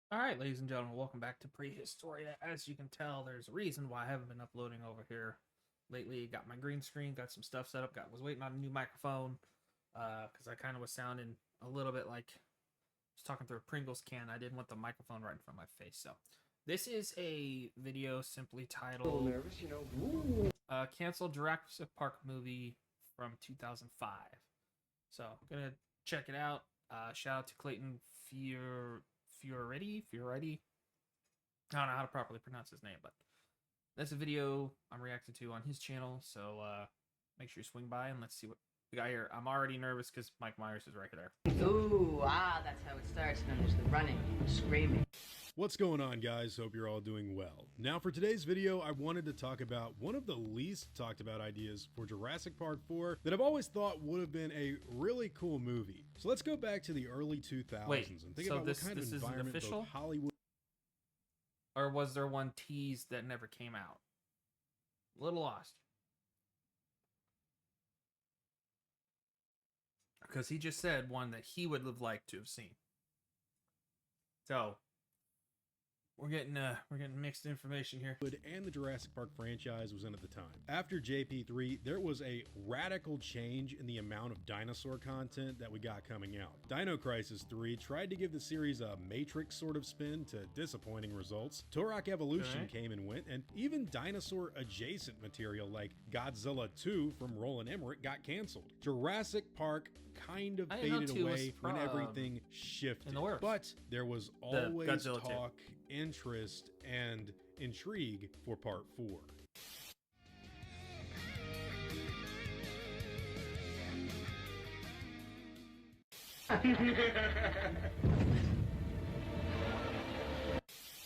All right, ladies and gentlemen, welcome back to Prehistoria. As you can tell, there's a reason why I haven't been uploading over here lately. Got my green screen, got some stuff set up. Was waiting on a new microphone because I kind of was sounding a little bit like I was talking through a Pringles can. I didn't want the microphone right in front of my face. So this is a video simply A little titled nervous, you know. "Canceled Jurassic Park Movie from 2005." So I'm gonna check it out. Shout out to Clayton Fioretti. I don't know how to properly pronounce his name, but that's a video I'm reacting to on his channel. So make sure you swing by and let's see what we got here. I'm already nervous because Mike Myers is right there. Ooh, that's how it starts. And then there's the running, screaming. What's going on, guys? Hope you're all doing well. Now for today's video, I wanted to talk about one of the least talked about ideas for Jurassic Park 4 that I've always thought would have been a really cool movie. So let's go back to the early 2000s and think about what kind of environment both Hollywood... Or was there one teased that never came out? A little lost. Because he just said one that he would have liked to have seen. So we're getting mixed information here. And the Jurassic Park franchise was in at the time. After JP3, there was a radical change in the amount of dinosaur content that we got coming out. Dino Crisis 3 tried to give the series a Matrix sort of spin to disappointing results. Turok Evolution came and went, and even dinosaur adjacent material like Godzilla 2 from Roland Emmerich got canceled. Jurassic Park kind of faded away when everything shifted. But there was always talk, interest, and intrigue for part 4.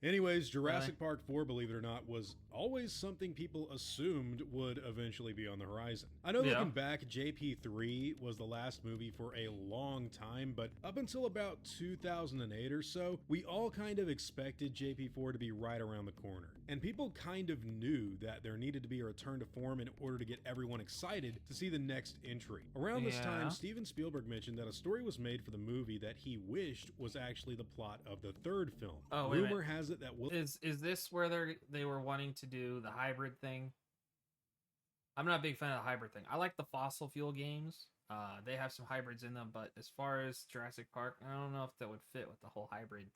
Anyways, Jurassic Park 4, believe it or not, was always something people assumed would eventually be on the horizon. I know looking back, JP3 was the last movie for a long time, but up until about 2008 or so, we all kind of expected JP4 to be right around the corner. And people kind of knew that there needed to be a return to form in order to get everyone excited to see the next entry. Around this time, Steven Spielberg mentioned that a story was made for the movie that he wished was actually the plot of the third film. Rumor has it that is this where they were wanting to do the hybrid thing? I'm not a big fan of the hybrid thing. I like the fossil fuel games. They have some hybrids in them, but as far as Jurassic Park, I don't know if that would fit with the whole hybrid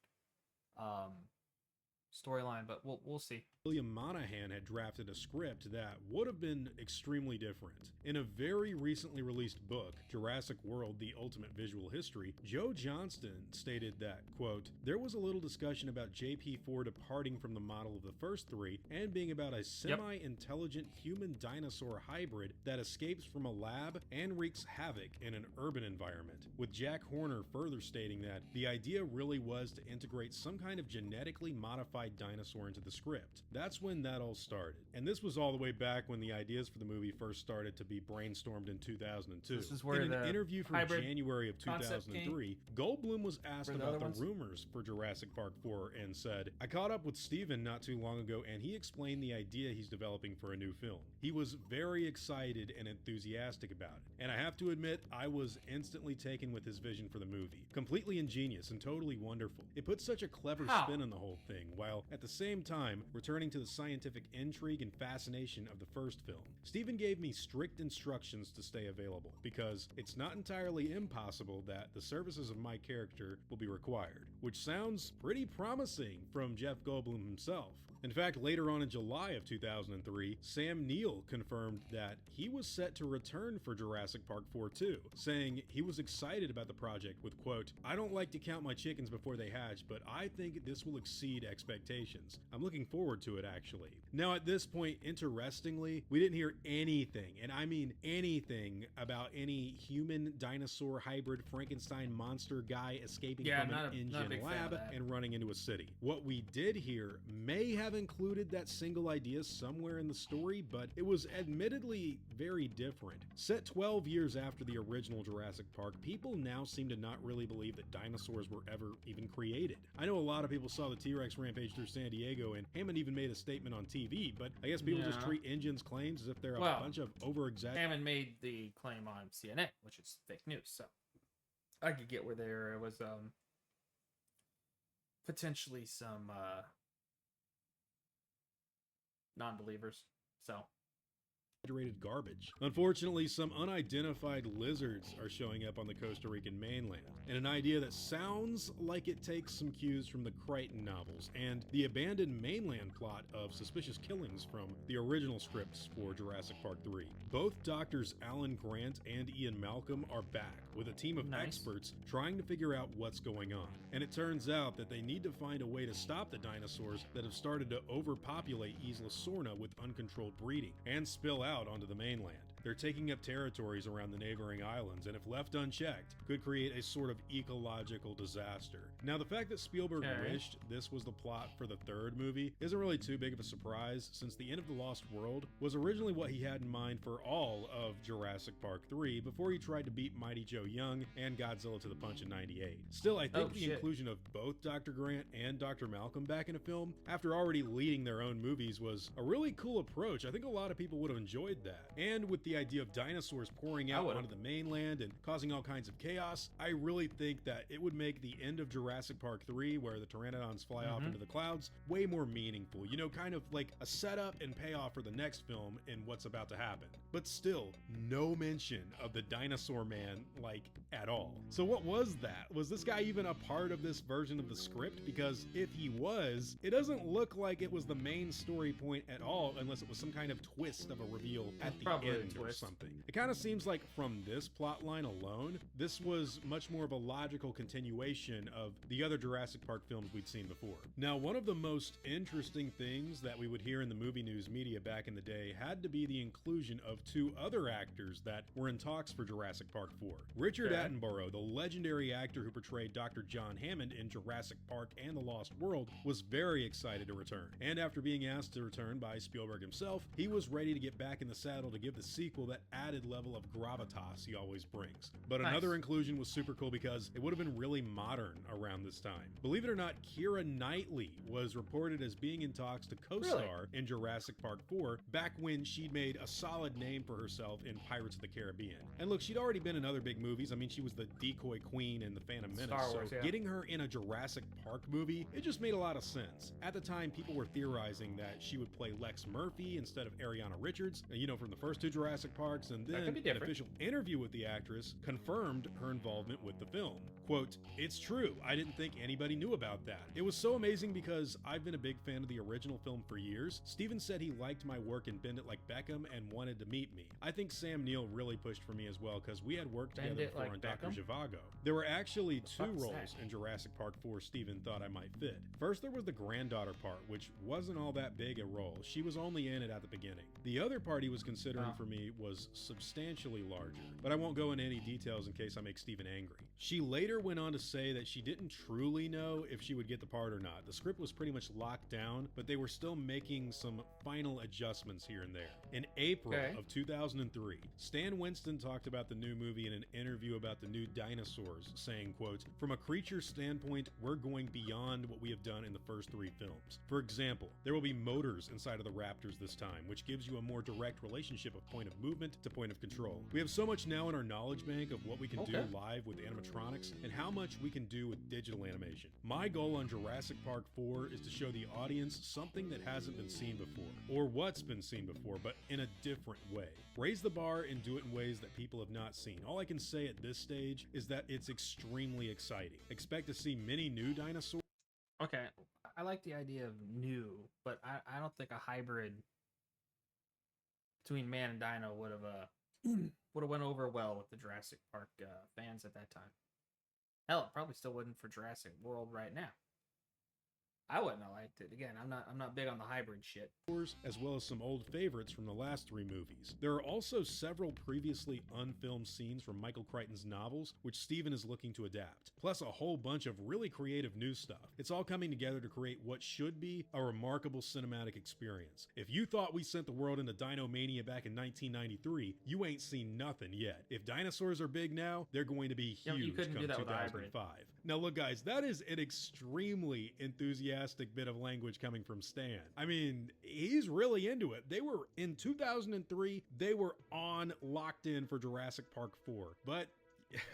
storyline, but we'll see. William Monahan had drafted a script that would have been extremely different. In a very recently released book, Jurassic World: The Ultimate Visual History, Joe Johnston stated that, quote, "There was a little discussion about JP4 departing from the model of the first three and being about a semi-intelligent human-dinosaur hybrid that escapes from a lab and wreaks havoc in an urban environment," with Jack Horner further stating that the idea really was to integrate some kind of genetically modified dinosaur into the script. That's when that all started. And this was all the way back when the ideas for the movie first started to be brainstormed in 2002. This is where in an interview from January of 2003, Goldblum was asked about the rumors for Jurassic Park 4 and said, "I caught up with Steven not too long ago and he explained the idea he's developing for a new film. He was very excited and enthusiastic about it. And I have to admit, I was instantly taken with his vision for the movie. Completely ingenious and totally wonderful. It put such a clever spin on the whole thing, while at the same time returning to the scientific intrigue and fascination of the first film. Steven gave me strict instructions to stay available, because it's not entirely impossible that the services of my character will be required," which sounds pretty promising from Jeff Goldblum himself. In fact, later on in July of 2003, Sam Neill confirmed that he was set to return for Jurassic Park 4 too, saying he was excited about the project with, quote, "I don't like to count my chickens before they hatch, but I think this will exceed expectations. I'm looking forward to it, actually." Now at this point, interestingly, we didn't hear anything, and I mean anything, about any human dinosaur hybrid Frankenstein monster guy escaping from an engine lab and running into a city. What we did hear may have included that single idea somewhere in the story, but it was admittedly very different. Set 12 years after the original Jurassic Park, people now seem to not really believe that dinosaurs were ever even created. I know a lot of people saw the T-Rex rampage through San Diego, and Hammond even made a statement on TV, but I guess people just treat Engine's claims as if they're a bunch of over-exaggerated. Hammond made the claim on CNN, which is fake news, so I could get where there was potentially some non-believers. So garbage. Unfortunately, some unidentified lizards are showing up on the Costa Rican mainland, and an idea that sounds like it takes some cues from the Crichton novels and the abandoned mainland plot of suspicious killings from the original scripts for Jurassic Park 3. Both doctors Alan Grant and Ian Malcolm are back with a team of experts trying to figure out what's going on. And it turns out that they need to find a way to stop the dinosaurs that have started to overpopulate Isla Sorna with uncontrolled breeding and spill out onto the mainland. They're taking up territories around the neighboring islands, and if left unchecked, could create a sort of ecological disaster. Now, the fact that Spielberg wished this was the plot for the third movie isn't really too big of a surprise, since the end of The Lost World was originally what he had in mind for all of Jurassic Park 3 before he tried to beat Mighty Joe Young and Godzilla to the punch in '98. Still, I think the inclusion of both Dr. Grant and Dr. Malcolm back in a film, after already leading their own movies, was a really cool approach. I think a lot of people would have enjoyed that. And with the idea of dinosaurs pouring out onto the mainland and causing all kinds of chaos, I really think that it would make the end of Jurassic Park 3, where the pteranodons fly off into the clouds, way more meaningful. You know, kind of like a setup and payoff for the next film and what's about to happen. But still, no mention of the dinosaur man, like, at all. So what was that? Was this guy even a part of this version of the script? Because if he was, it doesn't look like it was the main story point at all, unless it was some kind of twist of a reveal at the end or something. It kind of seems like from this plot line alone, this was much more of a logical continuation of the other Jurassic Park films we'd seen before. Now, one of the most interesting things that we would hear in the movie news media back in the day had to be the inclusion of two other actors that were in talks for Jurassic Park 4. Richard Attenborough, the legendary actor who portrayed Dr. John Hammond in Jurassic Park and The Lost World, was very excited to return. And after being asked to return by Spielberg himself, he was ready to get back in the saddle to give the sequel that added level of gravitas he always brings. But another inclusion was super cool because it would have been really modern around this time. Believe it or not, Keira Knightley was reported as being in talks to co-star in Jurassic Park 4 back when she'd made a solid name for herself in Pirates of the Caribbean. And look, she'd already been in other big movies. I mean, she was the decoy queen in The Phantom Menace. Star Wars, so getting her in a Jurassic Park movie, it just made a lot of sense. At the time, people were theorizing that she would play Lex Murphy instead of Ariana Richards, you know, from the first two Jurassic Parks, and then an official interview with the actress confirmed her involvement with the film. Quote, "It's true, I didn't think anybody knew about that. It was so amazing because I've been a big fan of the original film for years. Steven said he liked my work in Bend It Like Beckham and wanted to meet me. I think Sam Neill really pushed for me as well because we had worked together before on Dr. Zhivago. There were actually two roles in Jurassic Park 4 Steven thought I might fit. First, there was the granddaughter part, which wasn't all that big a role. She was only in it at the beginning. The other part he was considering for me was substantially larger, but I won't go into any details in case I make Steven angry. She later went on to say that she didn't truly know if she would get the part or not. The script was pretty much locked down, but they were still making some final adjustments here and there. In April of 2003, Stan Winston talked about the new movie in an interview about the new dinosaurs, saying, quote, "From a creature standpoint, we're going beyond what we have done in the first three films. For example, there will be motors inside of the raptors this time, which gives you a more direct relationship of point of movement to point of control. We have so much now in our knowledge bank of what we can do live with animatronics and how much we can do with digital animation. My goal on Jurassic Park 4 is to show the audience something that hasn't been seen before, or what's been seen before, but in a different way. Raise the bar and do it in ways that people have not seen. All I can say at this stage is that it's extremely exciting. Expect to see many new dinosaurs." Okay, I like the idea of new, but I don't think a hybrid between man and dino would have went over well with the Jurassic Park fans at that time. Hell, it probably still wouldn't for Jurassic World right now. I wouldn't have liked it. Again, I'm not big on the hybrid shit. As well as some old favorites from the last three movies. There are also several previously unfilmed scenes from Michael Crichton's novels, which Steven is looking to adapt, plus a whole bunch of really creative new stuff. It's all coming together to create what should be a remarkable cinematic experience. If you thought we sent the world into Dinomania back in 1993, you ain't seen nothing yet. If dinosaurs are big now, they're going to be huge come 2005. Now look guys, that is an extremely enthusiastic bit of language coming from Stan. I mean, he's really into it. They were, in 2003, they were locked in for Jurassic Park 4. But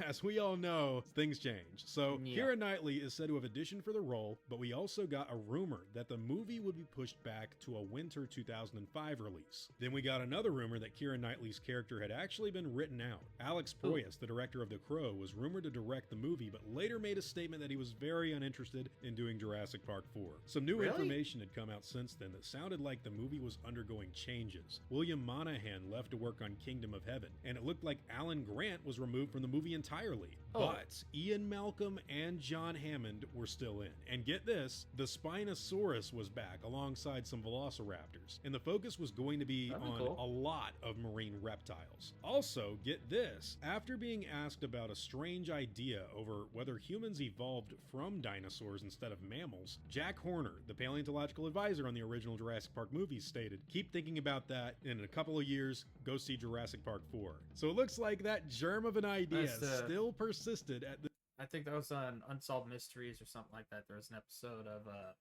as we all know, things change. So Yeah. Keira Knightley is said to have auditioned for the role, but we also got a rumor that the movie would be pushed back to a winter 2005 release. Then we got another rumor that Keira Knightley's character had actually been written out. Alex Proyas, the director of The Crow, was rumored to direct the movie, but later made a statement that he was very uninterested in doing Jurassic Park 4. Some new information had come out since then that sounded like the movie was undergoing changes. William Monahan left to work on Kingdom of Heaven, and it looked like Alan Grant was removed from the movie entirely. But Ian Malcolm and John Hammond were still in. And get this, the Spinosaurus was back alongside some velociraptors, and the focus was going to be on a lot of marine reptiles. Also, get this, after being asked about a strange idea over whether humans evolved from dinosaurs instead of mammals, Jack Horner, the paleontological advisor on the original Jurassic Park movies, stated, "Keep thinking about that, and in a couple of years, go see Jurassic Park 4. So it looks like that germ of an idea still persisted at the... I think that was on Unsolved Mysteries or something like that. There was an episode of, I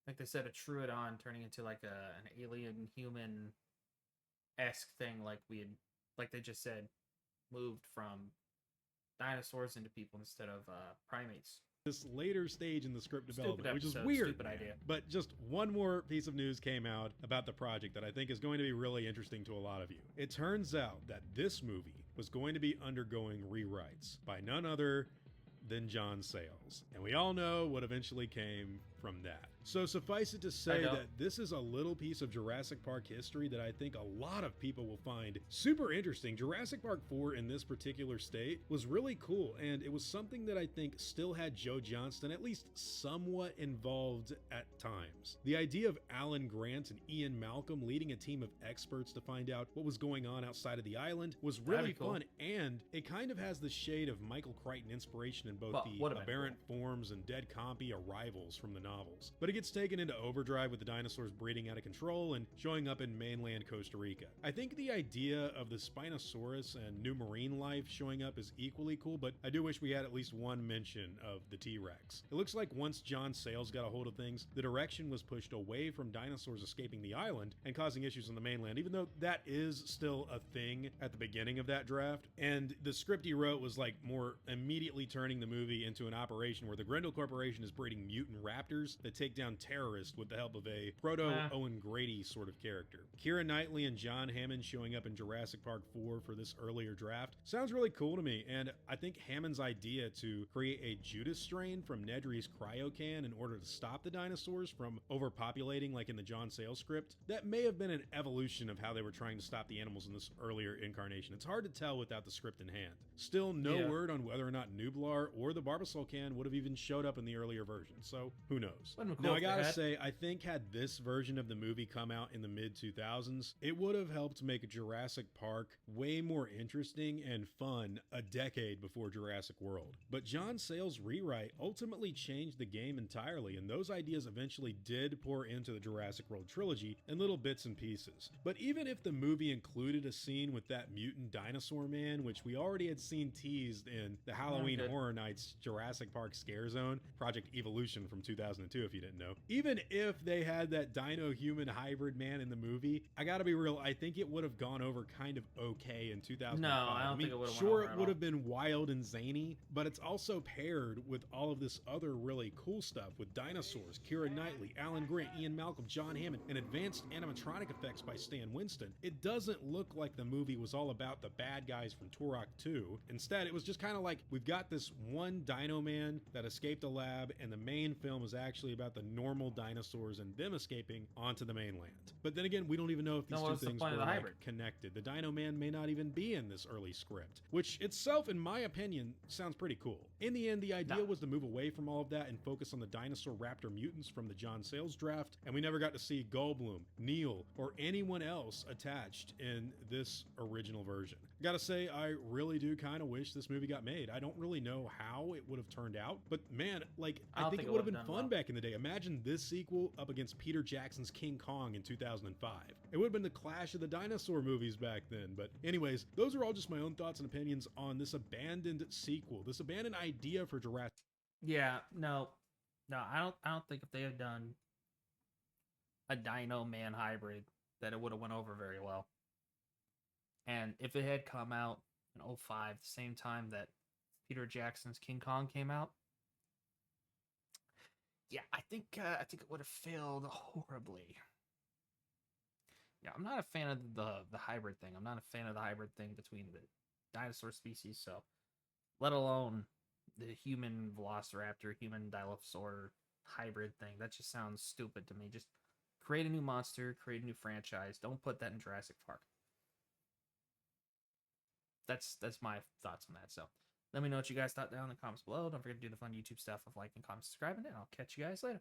think they said a Troodon turning into like an alien human-esque thing, like they just said, moved from dinosaurs into people instead of primates. This later stage in the script development, which is weird. Stupid idea. But just one more piece of news came out about the project that I think is going to be really interesting to a lot of you. It turns out that this movie was going to be undergoing rewrites by none other than John Sayles. And we all know what eventually came from that. So suffice it to say that this is a little piece of Jurassic Park history that I think a lot of people will find super interesting. Jurassic Park 4 in this particular state was really cool, and it was something that I think still had Joe Johnston at least somewhat involved at times. The idea of Alan Grant and Ian Malcolm leading a team of experts to find out what was going on outside of the island was really fun, and it kind of has the shade of Michael Crichton inspiration in both the Aberrant Forms and Dead Compy arrivals from the novels. But it gets taken into overdrive with the dinosaurs breeding out of control and showing up in mainland Costa Rica. I think the idea of the Spinosaurus and new marine life showing up is equally cool, but I do wish we had at least one mention of the T-Rex. It looks like once John Sayles got a hold of things, the direction was pushed away from dinosaurs escaping the island and causing issues on the mainland, even though that is still a thing at the beginning of that draft. And the script he wrote was like more immediately turning the movie into an operation where the Grendel Corporation is breeding mutant raptors that take down terrorists with the help of a proto-Owen Grady sort of character. Keira Knightley and John Hammond showing up in Jurassic Park 4 for this earlier draft sounds really cool to me, and I think Hammond's idea to create a Judas strain from Nedry's cryocan in order to stop the dinosaurs from overpopulating like in the John Sayles script, that may have been an evolution of how they were trying to stop the animals in this earlier incarnation. It's hard to tell without the script in hand. Still no word on whether or not Nublar or the Barbasol can would have even showed up in the earlier version, so who knows. Now I gotta say, I think had this version of the movie come out in the mid-2000s, it would have helped make Jurassic Park way more interesting and fun a decade before Jurassic World. But John Sayles' rewrite ultimately changed the game entirely, and those ideas eventually did pour into the Jurassic World trilogy in little bits and pieces. But even if the movie included a scene with that mutant dinosaur man, which we already had seen teased in the Halloween Horror Nights Jurassic Park Scare Zone, Project Evolution from 2002 if you didn't know, even if they had that dino-human hybrid man in the movie, I gotta be real, I think it would have gone over kind of okay in 2005. No, I don't think it would have sure, it would have been wild and zany, but it's also paired with all of this other really cool stuff with dinosaurs, Keira Knightley, Alan Grant, Ian Malcolm, John Hammond, and advanced animatronic effects by Stan Winston. It doesn't look like the movie was all about the bad guys from Turok 2. Instead, it was just kind of like, we've got this one dino man that escaped a lab, and the main film is actually about the normal dinosaurs and them escaping onto the mainland. But then again, we don't even know if these two things were like connected. The Dino Man may not even be in this early script, which itself, in my opinion, sounds pretty cool. In the end, the idea was to move away from all of that and focus on the dinosaur raptor mutants from the John Sayles draft, and we never got to see Goldblum, Neil, or anyone else attached in this original version. Gotta say, I really do kind of wish this movie got made. I don't really know how it would have turned out, but man, like, I think it would have been fun back in the day. Imagine this sequel up against Peter Jackson's King Kong in 2005. It would have been the clash of the dinosaur movies back then. But anyways, those are all just my own thoughts and opinions on this abandoned sequel, this abandoned idea for Jurassic. Yeah, no, I don't think if they had done a Dino Man hybrid that it would have went over very well. And if it had come out in 2005, the same time that Peter Jackson's King Kong came out. Yeah, I think it would have failed horribly. Yeah, I'm not a fan of the hybrid thing. I'm not a fan of the hybrid thing between the dinosaur species. So, let alone the human velociraptor, human dilophosaur hybrid thing. That just sounds stupid to me. Just create a new monster, create a new franchise. Don't put that in Jurassic Park. That's my thoughts on that. So let me know what you guys thought down in the comments below. Don't forget to do the fun YouTube stuff of liking, comment, subscribing, and I'll catch you guys later.